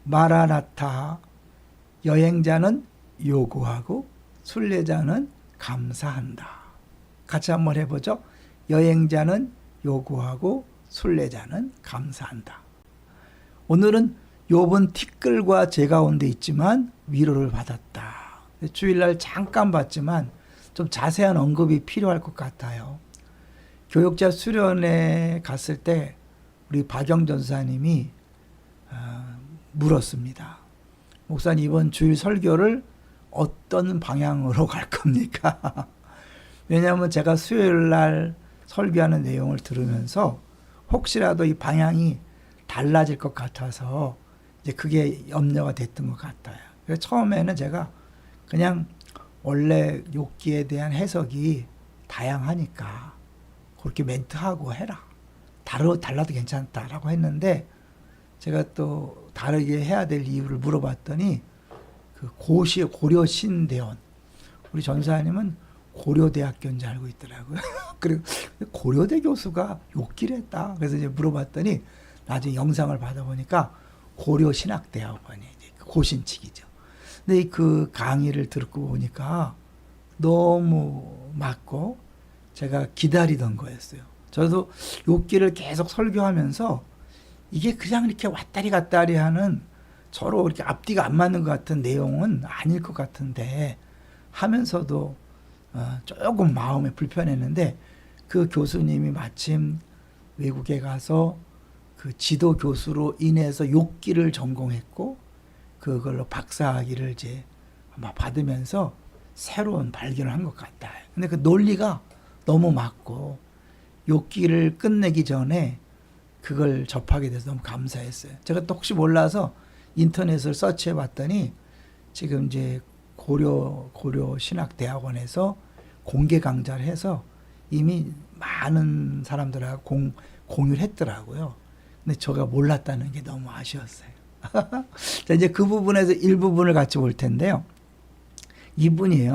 마라나타. 여행자는 요구하고 순례자는 감사한다. 같이 한번 해보죠. 여행자는 요구하고 순례자는 감사한다. 오늘은 욥은 티끌과 재 가운데 있지만 위로를 받았다. 주일날 잠깐 봤지만 좀 자세한 언급이 필요할 것 같아요. 교역자 수련회 갔을 때 우리 박영 전사님이 물었습니다. 목사님, 이번 주일 설교를 어떤 방향으로 갈 겁니까? 왜냐하면 제가 수요일날 설교하는 내용을 들으면서 혹시라도 이 방향이 달라질 것 같아서 이제 그게 염려가 됐던 것 같아요. 그래서 처음에는 제가 그냥 원래 욥기에 대한 해석이 다양하니까 그렇게 멘트하고 해라. 달라도 괜찮다라고 했는데 제가 또 다르게 해야 될 이유를 물어봤더니 그 고려 신대원 우리 전사님은 고려대학교인 줄 알고 있더라고요. 그리고 고려대 교수가 욥기를 했다. 그래서 이제 물어봤더니 나중에 영상을 받아보니까 고려신학대학원이 고신칙이죠. 근데 그 강의를 듣고 보니까 너무 맞고 제가 기다리던 거였어요. 저도 욥기를 계속 설교하면서 이게 그냥 이렇게 왔다리 갔다리 하는 서로 이렇게 앞뒤가 안 맞는 것 같은 내용은 아닐 것 같은데 하면서도 조금 마음이 불편했는데 그 교수님이 마침 외국에 가서 그 지도 교수로 인해서 욥기를 전공했고 그걸로 박사학위를 이제 아마 받으면서 새로운 발견을 한 것 같다. 근데 그 논리가 너무 맞고 욥기를 끝내기 전에 그걸 접하게 돼서 너무 감사했어요. 제가 또 혹시 몰라서 인터넷을 서치해 봤더니 지금 이제 고려 신학대학원에서 공개 강좌를 해서 이미 많은 사람들하고 공유를 했더라고요. 근데 제가 몰랐다는 게 너무 아쉬웠어요. 자, 이제 그 부분에서 일부분을 같이 볼 텐데요. 이분이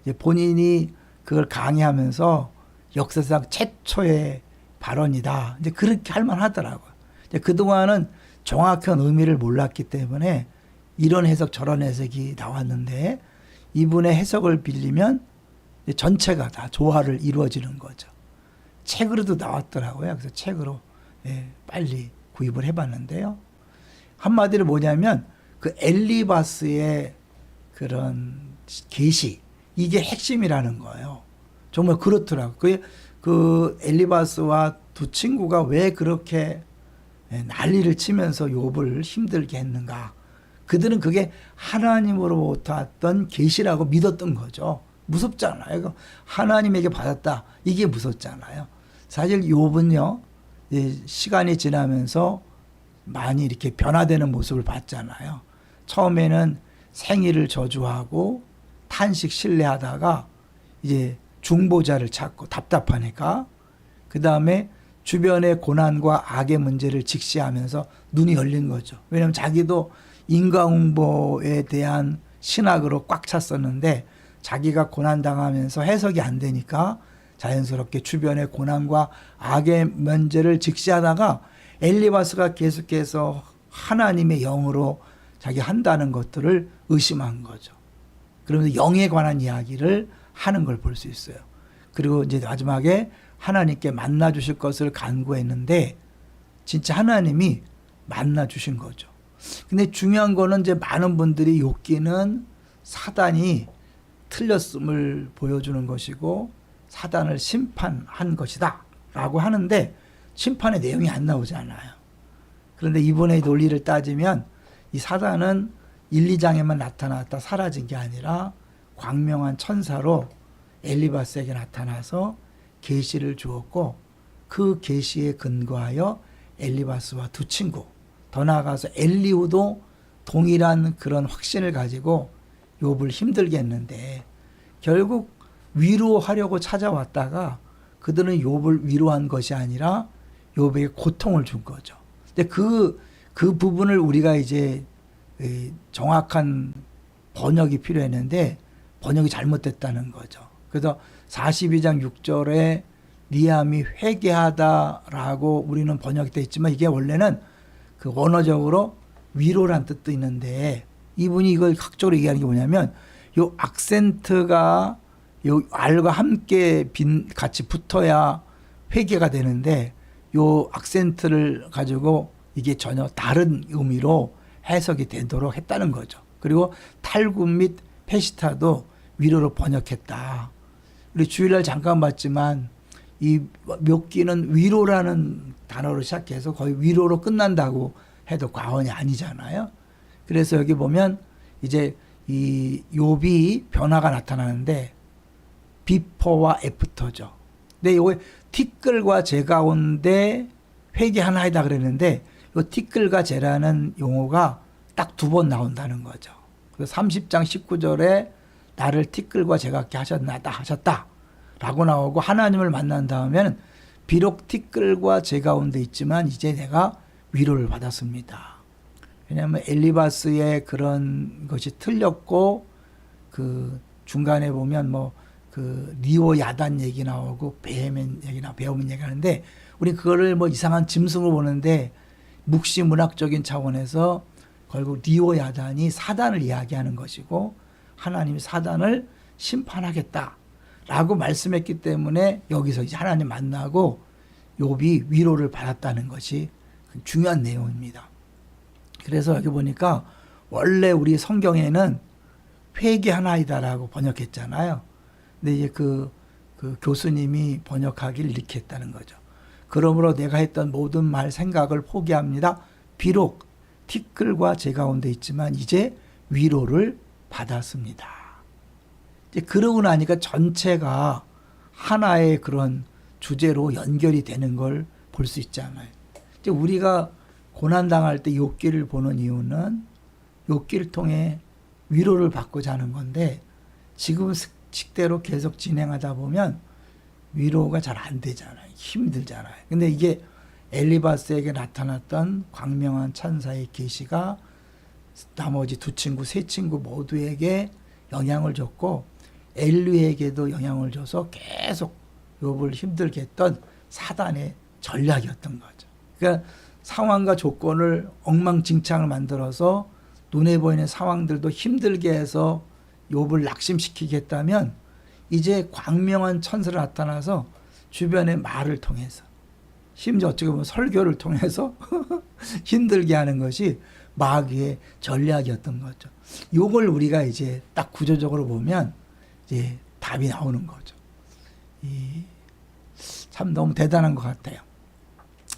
이제 본인이 그걸 강의하면서 역사상 최초의 발언이다. 이제 그렇게 할 만하더라고요. 이제 그동안은 정확한 의미를 몰랐기 때문에 이런 해석 저런 해석이 나왔는데 이분의 해석을 빌리면 전체가 다 조화를 이루어지는 거죠. 책으로도 나왔더라고요. 그래서 책으로 빨리 구입을 해봤는데요. 한마디로 뭐냐면 그 엘리바스의 그런 계시 이게 핵심이라는 거예요. 정말 그렇더라고요. 그 엘리바스와 두 친구가 왜 그렇게 난리를 치면서 욥을 힘들게 했는가. 그들은 그게 하나님으로부터 왔던 계시라고 믿었던 거죠. 무섭잖아요. 하나님에게 받았다. 이게 무섭잖아요. 사실 욥은요. 시간이 지나면서 많이 이렇게 변화되는 모습을 봤잖아요. 처음에는 생일을 저주하고 탄식 신뢰하다가 이제 중보자를 찾고 답답하니까 그 다음에 주변의 고난과 악의 문제를 직시하면서 눈이 열린 거죠. 왜냐하면 자기도 인과응보에 대한 신학으로 꽉 찼었는데 자기가 고난당하면서 해석이 안 되니까 자연스럽게 주변의 고난과 악의 문제를 직시하다가 엘리바스가 계속해서 하나님의 영으로 자기 한다는 것들을 의심한 거죠. 그러면서 영에 관한 이야기를 하는 걸 볼 수 있어요. 그리고 이제 마지막에 하나님께 만나 주실 것을 간구했는데 진짜 하나님이 만나 주신 거죠. 근데 중요한 거는 이제 많은 분들이 욥기는 사단이 틀렸음을 보여주는 것이고 사단을 심판한 것이다 라고 하는데 심판의 내용이 안 나오잖아요. 그런데 이번의 논리를 따지면 이 사단은 1, 2장에만 나타났다 사라진 게 아니라 광명한 천사로 엘리바스에게 나타나서 계시를 주었고 그 계시에 근거하여 엘리바스와 두 친구 더 나아가서 엘리후도 동일한 그런 확신을 가지고 욥을 힘들게 했는데 결국 위로하려고 찾아왔다가 그들은 욥을 위로한 것이 아니라 욥에게 고통을 준 거죠. 근데 그 부분을 우리가 이제 정확한 번역이 필요했는데 번역이 잘못됐다는 거죠. 그래서 42장 6절에 리암이 회개하다라고 우리는 번역이 되어 있지만 이게 원래는 그 원어적으로 위로란 뜻도 있는데 이분이 이걸 각적으로 얘기하는 게 뭐냐면 요 악센트가 요 알과 함께 같이 붙어야 회개가 되는데 요 악센트를 가지고 이게 전혀 다른 의미로 해석이 되도록 했다는 거죠. 그리고 탈군 및 페시타도 위로로 번역했다. 우리 주일날 잠깐 봤지만 이 묘기는 위로라는 단어로 시작해서 거의 위로로 끝난다고 해도 과언이 아니잖아요. 그래서 여기 보면 이제 이 욥이 변화가 나타나는데 비포와 애프터죠. 근데 요게 티끌과 제 가운데 회개하나이다 그랬는데 요 티끌과 제라는 용어가 딱 2번 나온다는 거죠. 그래서 30장 19절에 나를 티끌과 제 같게 하셨다 라고 나오고 하나님을 만난 다음에는 비록 티끌과 제 가운데 있지만 이제 내가 위로를 받았습니다. 왜냐하면 엘리바스의 그런 것이 틀렸고 그 중간에 보면 뭐 그 리오 야단 얘기 나오고 베헤멘 얘기나 베어문 얘기 하는데 우리 그거를 뭐 이상한 짐승으로 보는데 묵시 문학적인 차원에서 결국 리오 야단이 사단을 이야기하는 것이고 하나님이 사단을 심판하겠다라고 말씀했기 때문에 여기서 이제 하나님 만나고 욥이 위로를 받았다는 것이 중요한 내용입니다. 그래서 여기 보니까 원래 우리 성경에는 회개하나이다라고 번역했잖아요. 근데 이제 그 교수님이 번역하기를 이렇게 했다는 거죠. 그러므로 내가 했던 모든 말 생각을 포기합니다. 비록 티끌과 제 가운데 있지만 이제 위로를 받았습니다. 이제 그러고 나니까 전체가 하나의 그런 주제로 연결이 되는 걸 볼 수 있잖아요. 이제 우리가 고난당할 때 욥기를 보는 이유는 욥기를 통해 위로를 받고자 하는 건데 지금 식대로 계속 진행하다 보면 위로가 잘 안 되잖아요. 힘들잖아요. 근데 이게 엘리바스에게 나타났던 광명한 천사의 계시가 나머지 2친구, 3친구 모두에게 영향을 줬고 엘리에게도 영향을 줘서 계속 욥을 힘들게 했던 사단의 전략이었던 거죠. 그러니까 상황과 조건을 엉망진창을 만들어서 눈에 보이는 상황들도 힘들게 해서 욥을 낙심시키겠다면 이제 광명한 천사가 나타나서 주변의 말을 통해서 심지어 어떻게 보면 설교를 통해서 힘들게 하는 것이 마귀의 전략이었던 거죠. 이걸 우리가 이제 딱 구조적으로 보면 이제 답이 나오는 거죠. 참 너무 대단한 것 같아요.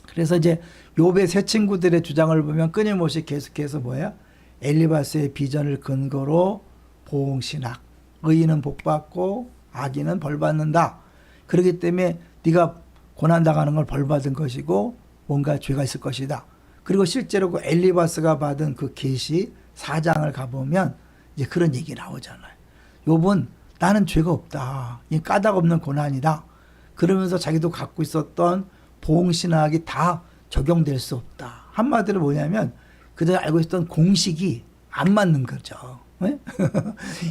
그래서 이제 욥의 세 친구들의 주장을 보면 끊임없이 계속해서 뭐야? 엘리바스의 비전을 근거로 보응신학, 의인은 복받고 악인은 벌받는다. 그렇기 때문에 네가 고난당하는 걸 벌받은 것이고 뭔가 죄가 있을 것이다. 그리고 실제로 그 엘리바스가 받은 그 계시 4장을 가보면 이제 그런 얘기 나오잖아요. 욥은 나는 죄가 없다. 이 까닭 없는 고난이다. 그러면서 자기도 갖고 있었던 보응신학이 다 적용될 수 없다. 한마디로 뭐냐면 그들 알고 있었던 공식이 안 맞는 거죠. 네?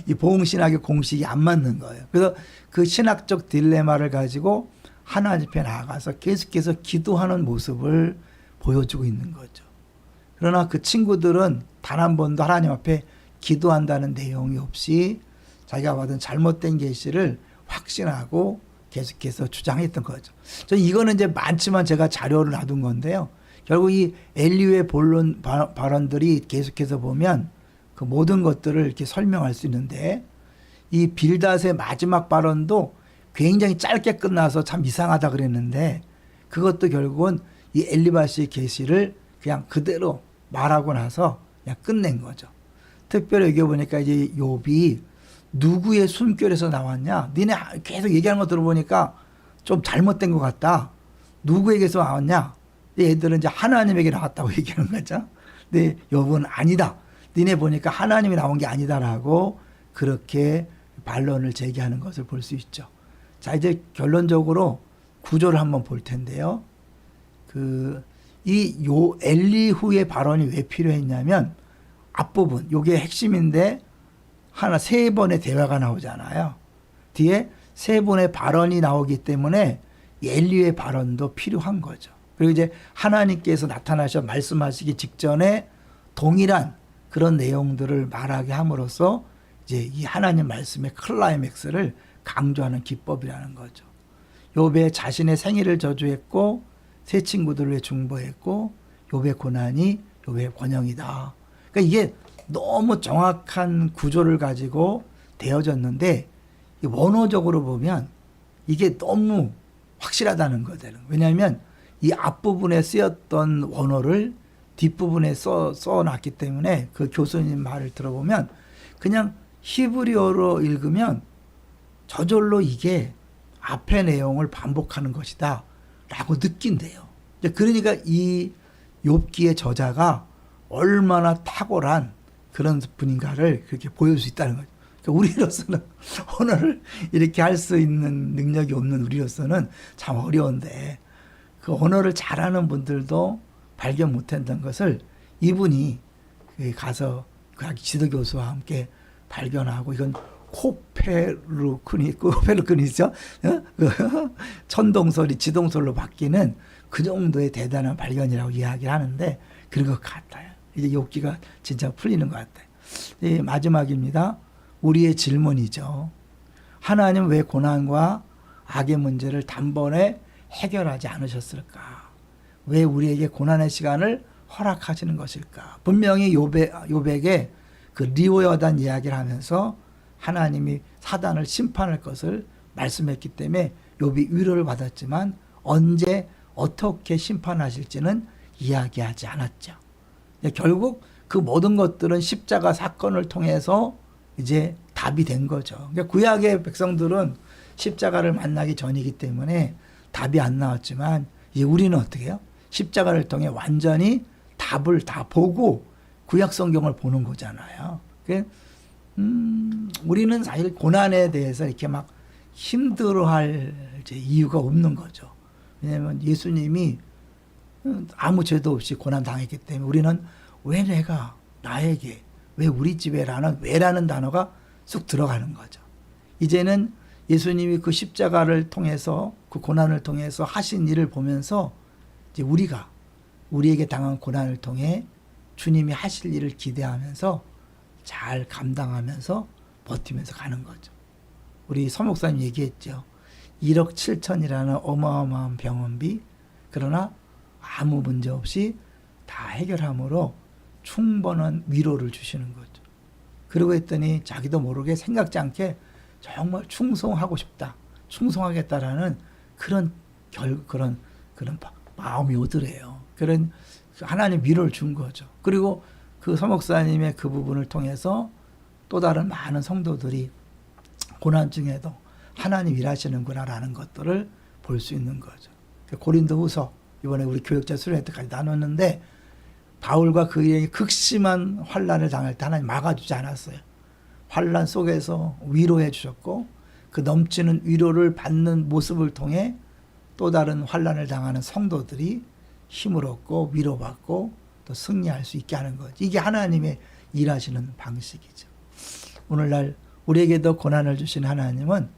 이 보응신학의 공식이 안 맞는 거예요. 그래서 그 신학적 딜레마를 가지고 하나님 앞에 나아가서 계속해서 기도하는 모습을 보여주고 있는 거죠. 그러나 그 친구들은 단 한 번도 하나님 앞에 기도한다는 내용이 없이 자기가 받은 잘못된 계시를 확신하고 계속해서 주장했던 거죠. 저는 이거는 이제 많지만 제가 자료를 놔둔 건데요. 결국 이 엘리의 본론 발언들이 계속해서 보면 그 모든 것들을 이렇게 설명할 수 있는데 이 빌닷의 마지막 발언도 굉장히 짧게 끝나서 참 이상하다 그랬는데 그것도 결국은 이 엘리바스의 계시를 그냥 그대로 말하고 나서 그냥 끝낸 거죠. 특별히 여기 보니까 이제 욥이 누구의 숨결에서 나왔냐? 니네 계속 얘기하는 거 들어보니까 좀 잘못된 것 같다. 누구에게서 나왔냐? 얘들은 이제 하나님에게 나왔다고 얘기하는 거죠. 근데 욥은 아니다. 니네 보니까 하나님이 나온 게 아니다라고 그렇게 반론을 제기하는 것을 볼 수 있죠. 자, 이제 결론적으로 구조를 한번 볼 텐데요. 엘리후의 발언이 왜 필요했냐면 앞부분, 요게 핵심인데 세 번의 대화가 나오잖아요. 뒤에 세 번의 발언이 나오기 때문에 엘리의 발언도 필요한 거죠. 그리고 이제 하나님께서 나타나셔 말씀하시기 직전에 동일한 그런 내용들을 말하게 함으로써 이제 이 하나님 말씀의 클라이맥스를 강조하는 기법이라는 거죠. 욥의 자신의 생일을 저주했고 세 친구들을 위해 중보했고 욥의 고난이 욥의 권형이다. 그러니까 이게 너무 정확한 구조를 가지고 되어졌는데 원어적으로 보면 이게 너무 확실하다는 거죠. 왜냐하면 이 앞부분에 쓰였던 원어를 뒷부분에 써놨기 때문에 그 교수님 말을 들어보면 그냥 히브리어로 읽으면 저절로 이게 앞의 내용을 반복하는 것이다 라고 느낀대요. 그러니까 이 욥기의 저자가 얼마나 탁월한 그런 분인가를 그렇게 보여줄 수 있다는 거죠. 그러니까 우리로서는 언어를 이렇게 할 수 있는 능력이 없는 우리로서는 참 어려운데 그 언어를 잘하는 분들도 발견 못한다는 것을 이분이 가서 그 지도교수와 함께 발견하고 이건 코페르쿠니죠. 천동설이 지동설로 바뀌는 그 정도의 대단한 발견이라고 이야기를 하는데 그런 것 같아요. 이제 욥기가 진짜 풀리는 것 같아요. 마지막입니다. 우리의 질문이죠. 하나님 왜 고난과 악의 문제를 단번에 해결하지 않으셨을까? 왜 우리에게 고난의 시간을 허락하시는 것일까? 분명히 욥에게 그 리오여단 이야기를 하면서 하나님이 사단을 심판할 것을 말씀했기 때문에 욥이 위로를 받았지만 언제 어떻게 심판하실지는 이야기하지 않았죠. 결국 그 모든 것들은 십자가 사건을 통해서 이제 답이 된 거죠. 그러니까 구약의 백성들은 십자가를 만나기 전이기 때문에 답이 안 나왔지만 이제 우리는 어떻게 해요? 십자가를 통해 완전히 답을 다 보고 구약 성경을 보는 거잖아요. 우리는 사실 고난에 대해서 이렇게 막 힘들어할 이제 이유가 없는 거죠. 왜냐하면 예수님이 아무 죄도 없이 고난 당했기 때문에 우리는 왜 내가 나에게 왜 우리 집에라는 왜라는 단어가 쑥 들어가는 거죠. 이제는 예수님이 그 십자가를 통해서 그 고난을 통해서 하신 일을 보면서 이제 우리가 우리에게 당한 고난을 통해 주님이 하실 일을 기대하면서 잘 감당하면서 버티면서 가는 거죠. 우리 서 목사님 얘기했죠. 1억 7천이라는 어마어마한 병원비 그러나 아무 문제 없이 다 해결함으로 충분한 위로를 주시는 거죠. 그러고 했더니 자기도 모르게 생각지 않게 정말 충성하고 싶다. 충성하겠다라는 그런 마음이 오더래요. 그런 하나님 위로를 준 거죠. 그리고 그 서목사님의 그 부분을 통해서 또 다른 많은 성도들이 고난 중에도 하나님 일하시는구나라는 것들을 볼 수 있는 거죠. 고린도후서 이번에 우리 교역자 수련회 때까지 나눴는데 바울과 그에게 극심한 환난을 당할 때 하나님 막아주지 않았어요. 환난 속에서 위로해 주셨고 그 넘치는 위로를 받는 모습을 통해 또 다른 환난을 당하는 성도들이 힘을 얻고 위로받고 또 승리할 수 있게 하는 거죠. 이게 하나님의 일하시는 방식이죠. 오늘날 우리에게도 고난을 주신 하나님은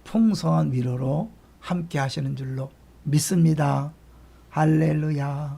풍성한 위로로 함께 하시는 줄로 믿습니다. 할렐루야.